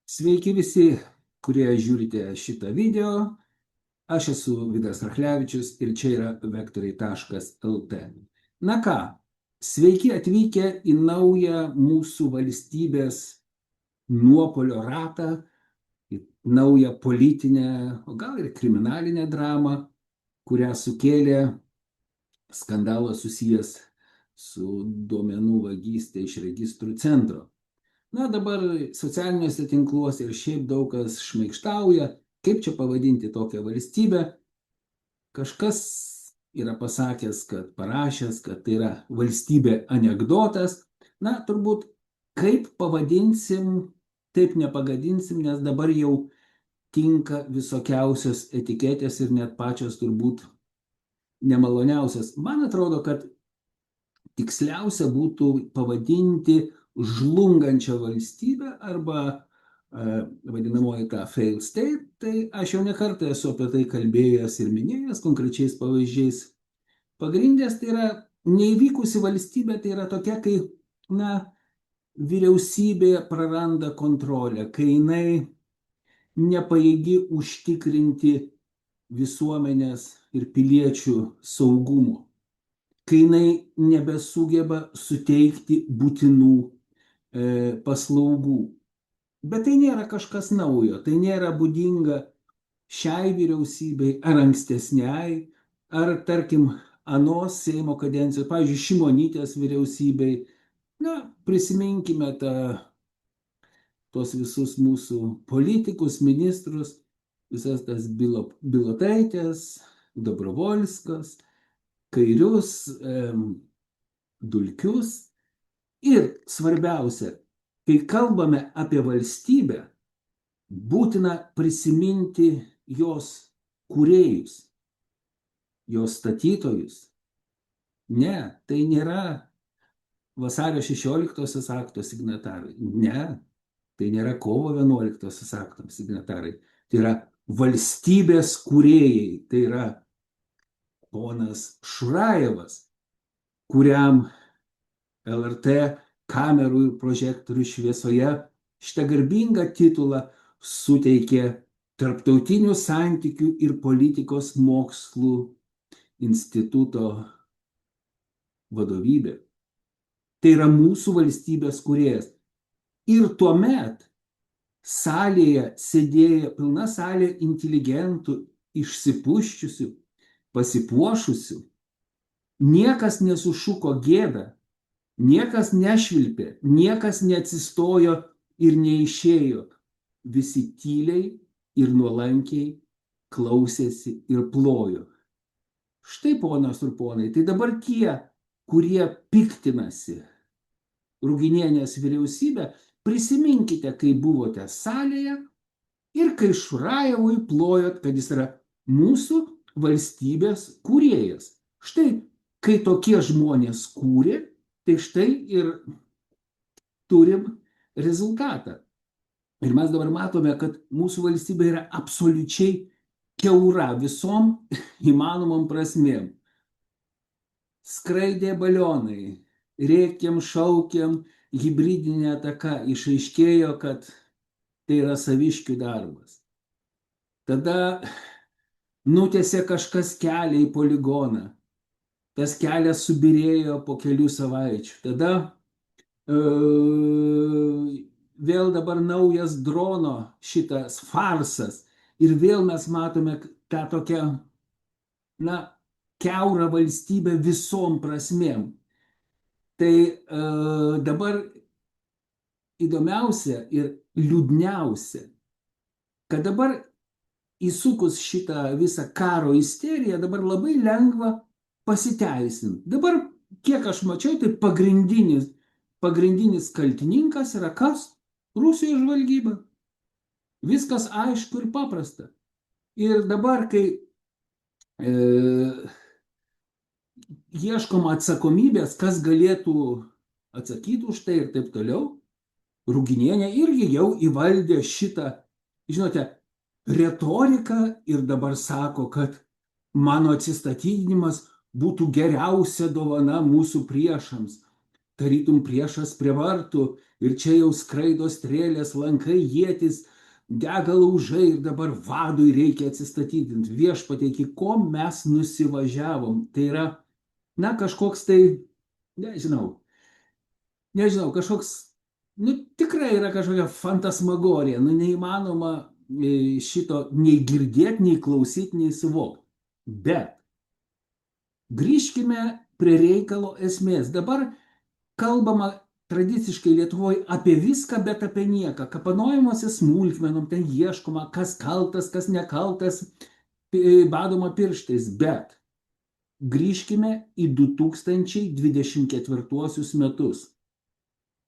Sveiki visi, kurie žiūrite šitą video. Aš esu Vidas Rachlevičius ir čia yra vektoriai.lt. Na ką, sveiki atvykę į naują mūsų valstybės nuopolio ratą, į naują politinę, o gal ir kriminalinę dramą, kurią sukėlė skandalas susijęs su duomenų vagyste iš registrų centro. Na, dabar socialiniuose tinkluose ir šiaip daug kas šmaikštauja, kaip čia pavadinti tokią valstybę. Kažkas yra pasakęs, parašęs, kad tai yra valstybė anekdotas. Na, turbūt kaip pavadinsim, taip nepagadinsim, nes dabar jau tinka visokiausios etiketės ir net pačios turbūt nemaloniausias. Man atrodo, kad tiksliausia būtų pavadinti žlungančią valstybę arba vadinamoji ta failed state. Tai aš jau nekartą esu apie tai kalbėjęs ir minėjęs konkrečiais pavyzdžiais. Pagrindės tai yra neįvykusi valstybė, tai yra tokia, kai vyriausybė praranda kontrolę, kai jinai nepajėgi užtikrinti visuomenės ir piliečių saugumo, kai jinai nebesugeba suteikti būtinų paslaugų. Bet tai nėra kažkas naujo, tai nėra būdinga šiai vyriausybei ar ankstesniai, ar tarkim anos Seimo kadencijos, pavyzdžiui, Šimonytės vyriausybei. Na, prisiminkime tuos visus mūsų politikus, ministrus, visas tas Bilotaitės, Dobrovolskas, Kairius, Dulkius. Ir svarbiausia, kai kalbame apie valstybę, būtina prisiminti jos kūrėjus, jos statytojus. Ne, tai nėra vasario 16 akto signatarai. Ne, tai nėra kovo 11 akto signatarai. Tai yra valstybės kūrėjai. Tai yra ponas Šurajevas, kuriam LRT kamerų ir prožektorių šviesoje šitą garbingą titulą suteikė Tarptautinių santykių ir politikos mokslų instituto vadovybė. Tai yra mūsų valstybės kūrėjas. Ir tuomet salėje sėdėjo pilna salė inteligentų, išsipuščiusių, pasipuošusių. Niekas nesušuko gėdą, niekas nešvilpė, niekas neatsistojo ir neišėjo. Visi tyliai ir nuolankiai klausėsi ir plojo. Štai, ponios ir ponai, tai dabar tie, kurie piktinasi Ruginienės vyriausybę, prisiminkite, kai buvote salėje ir kai Šurajevui plojot, kad jis yra mūsų valstybės kūrėjas. Štai, kai tokie žmonės kūrė, tai štai ir turim rezultatą. Ir mes dabar matome, kad mūsų valstybė yra absoliučiai kiaura visom įmanomom prasmėm. Skraidė balionai, rėkėm, šaukėm, hibridinė ataka, išaiškėjo, kad tai yra saviškių darbas. Tada nutiesė kažkas kelią į poligoną. Tas kelias subirėjo po kelių savaičių. Tada vėl dabar naujas drono šitas farsas. Ir vėl mes matome tą tokią, kiaurą valstybę visom prasmėm. Tai dabar įdomiausia ir liūdniausia, kad dabar įsukus šitą visą karo isteriją, dabar labai lengva pasiteisinti. Dabar, kiek aš mačiau, tai pagrindinis kaltininkas yra kas? Rusijos žvalgyba. Viskas aišku ir paprasta. Ir dabar, kai ieškoma atsakomybės, kas galėtų atsakyti už tai ir taip toliau, Ruginienė irgi jau įvaldė šitą, žinote, retoriką ir dabar sako, kad mano atsistatydinimas būtų geriausia dovana mūsų priešams. tarytum priešas prie vartų, ir čia jau skraido strėlės, lankai, ietis, dega laužai ir dabar vadui reikia atsistatydinti. Viešpatie, iki ko mes nusivažiavom? Tai yra, na, kažkoks tai, nežinau, kažkoks, nu, tikrai yra kažkokia fantasmagorija, nu, neįmanoma šito nei girdėti, nei klausyti, nei suvokti. Bet grįžkime prie reikalo esmės. Dabar kalbama tradiciškai Lietuvoje apie viską, bet apie nieką. Kapanojimuose smulkmenom, ten ieškoma, kas kaltas, kas nekaltas, badoma pirštais. Bet grįžkime į 2024 metus.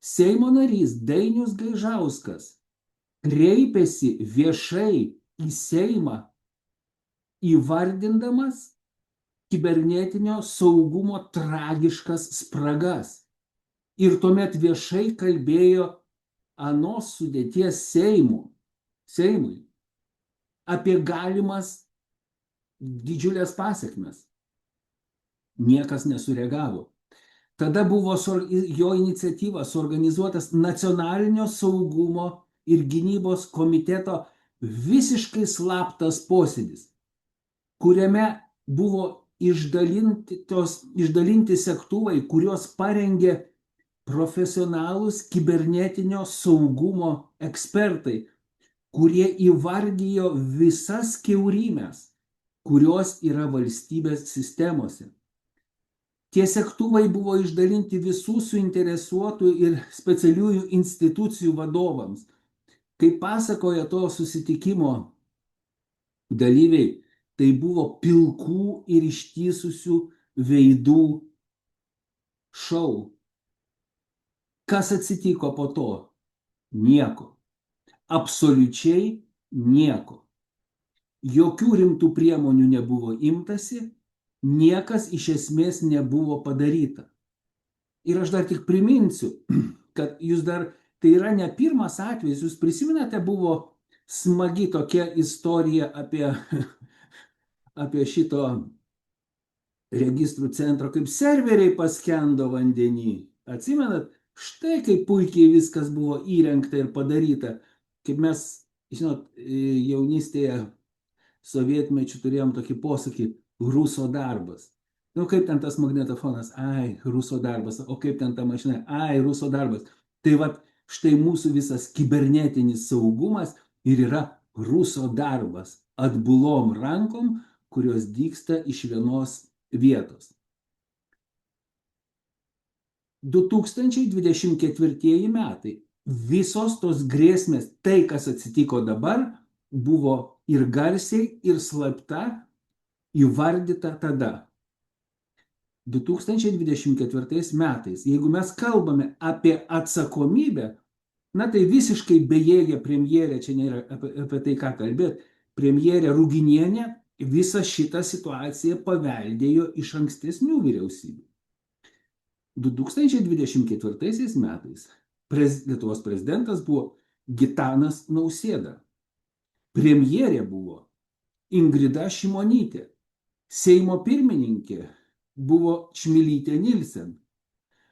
Seimo narys Dainius Gaižauskas kreipėsi viešai į Seimą, įvardindamas kibernetinio saugumo tragiškas spragas. Ir tuomet viešai kalbėjo anos sudėties Seimui apie galimas didžiulės pasekmes. Niekas nesureagavo. Tada buvo jo iniciatyva suorganizuotas Nacionalinio saugumo ir gynybos komiteto visiškai slaptas posėdis, kuriame buvo išdalinti segtuvai, kuriuos parengė profesionalūs kibernetinio saugumo ekspertai, kurie įvardijo visas kiaurymės, kurios yra valstybės sistemose. Tie segtuvai buvo išdalinti visų suinteresuotų ir specialiųjų institucijų vadovams. Kaip pasakoja to susitikimo dalyviai, tai buvo pilkų ir ištįsusių veidų šou. Kas atsitiko po to? Nieko. Absoliučiai nieko. Jokių rimtų priemonių nebuvo imtasi, niekas iš esmės nebuvo padaryta. Ir aš dar tik priminsiu, kad tai yra ne pirmas atvejis, jūs prisimenate, buvo smagi tokia istorija apie šito registrų centro, kaip serveriai paskendo vandenį. Atsimenat, štai kaip puikiai viskas buvo įrengta ir padaryta. Kaip mes, žinot, jaunystėje sovietmečiu turėjom tokį posakį Ruso darbas. Nu, kaip ten tas magnetofonas? Ai, Ruso darbas. O kaip ten ta mašina? Ai, Ruso darbas. Tai va, štai mūsų visas kibernetinis saugumas ir yra Ruso darbas. Atbulom rankom, kurios dygsta iš vienos vietos. 2024 metai. Visos tos grėsmės, tai, kas atsitiko dabar, buvo ir garsiai, ir slapta įvardyta tada. 2024 metais, jeigu mes kalbame apie atsakomybę, na tai visiškai bejėgė premjerė, čia nėra apie tai ką kalbėti, premjerė Ruginienė visą šitą situaciją paveldėjo iš ankstesnių vyriausybių. 2024 metais Lietuvos prezidentas buvo Gitanas Nausėda. Premjerė buvo Ingrida Šimonytė. Seimo pirmininkė buvo Čmilytė Nilsen.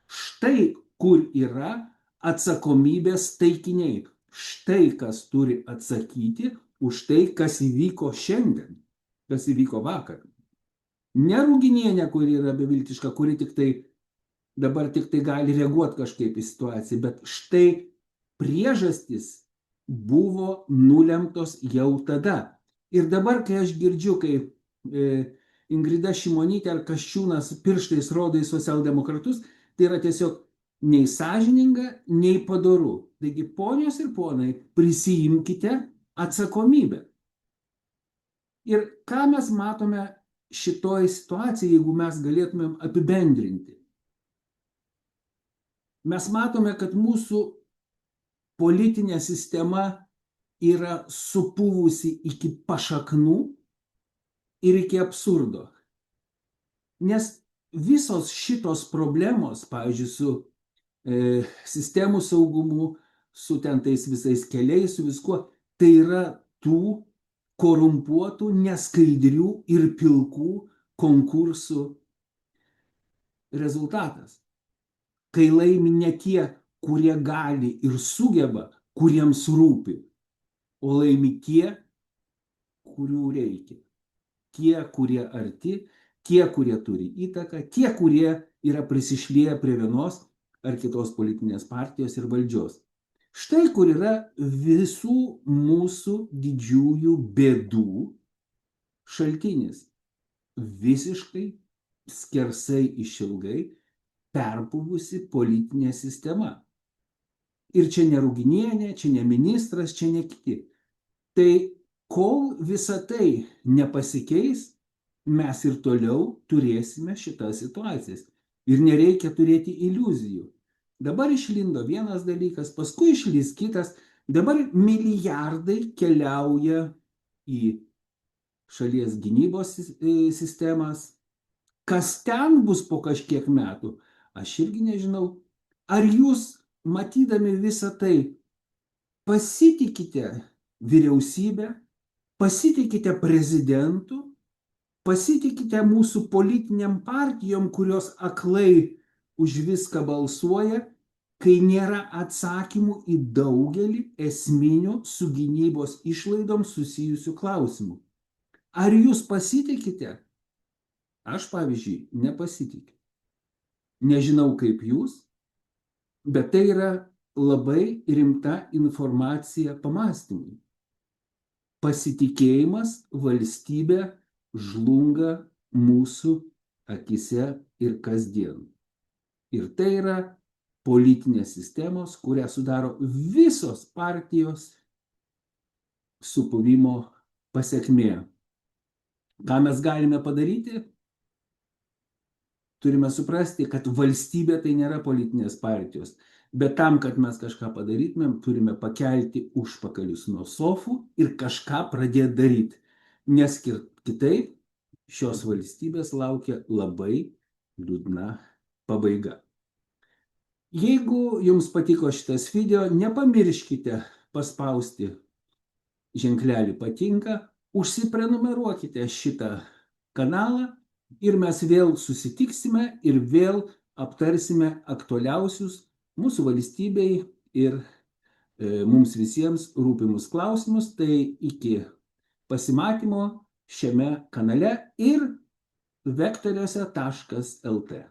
Štai kur yra atsakomybės taikiniai. Štai kas turi atsakyti už tai, kas įvyko šiandien, kas įvyko vakar. Ne Ruginienė, kuri yra beviltiška, kuri dabar tik tai gali reaguoti kažkaip į situaciją, bet štai priežastys buvo nulemtos jau tada. Ir dabar, kai aš girdžiu, kai Ingrida Šimonytė ar Kasčiūnas pirštais rodo į socialdemokratus, tai yra tiesiog nei sąžininga, nei padoru. Taigi, ponios ir ponai, prisiimkite atsakomybę. Ir ką mes matome šitoj situacijai, jeigu mes galėtumėm apibendrinti? Mes matome, kad mūsų politinė sistema yra supuvusi iki pašaknų ir iki absurdo. Nes visos šitos problemos, pavyzdžiui, su sistemų saugumu, su ten tais visais keliais, su viskuo, tai yra tų korumpuotų, neskaidrių ir pilkų konkursų rezultatas. kai laimi ne tie, kurie gali ir sugeba, kuriems rūpi, o laimi tie, kurių reikia. Tie, kurie arti, tie, kurie turi įtaką, tie, kurie yra prisišlieję prie vienos ar kitos politinės partijos ir valdžios. Štai kur yra visų mūsų didžiųjų bėdų šaltinis. Visiškai skersai išilgai perpuvusi politinė sistema. Ir čia ne Ruginienė, čia ne ministras, čia ne kiti. Tai kol visa tai nepasikeis, mes ir toliau turėsime šitas situacijas. Ir nereikia turėti iliuzijų. Dabar išlindo vienas dalykas, paskui išlys kitas, dabar milijardai keliauja į šalies gynybos sistemas. Kas ten bus po kažkiek metų, aš irgi nežinau. Ar jūs, matydami visą tai, pasitikite vyriausybę, pasitikite prezidentu, pasitikite mūsų politiniam partijom, kurios aklai už viską balsuoja, kai nėra atsakymų į daugelį esminių su gynybos išlaidom susijusių klausimų. Ar jūs pasitikite? Aš, pavyzdžiui, nepasitikiu. Nežinau kaip jūs, bet tai yra labai rimta informacija pamąstymui. Pasitikėjimas valstybė žlunga mūsų akise ir kasdien. Ir tai yra politinės sistemos, kurią sudaro visos partijos supuvimo pasekmė. Ką mes galime padaryti? Turime suprasti, kad valstybė tai nėra politinės partijos. Bet tam, kad mes kažką padarytumėm, turime pakelti užpakalius nuo sofų ir kažką pradėti daryti. Nes kitaip šios valstybės laukia labai liūdna pabaiga. Jeigu jums patiko šitas video, nepamirškite paspausti ženklelį patinka, užsiprenumeruokite šitą kanalą ir mes vėl susitiksime ir vėl aptarsime aktualiausius mūsų valstybei ir mums visiems rūpimus klausimus. Tai iki pasimatymo šiame kanale ir vektoriuose.lt.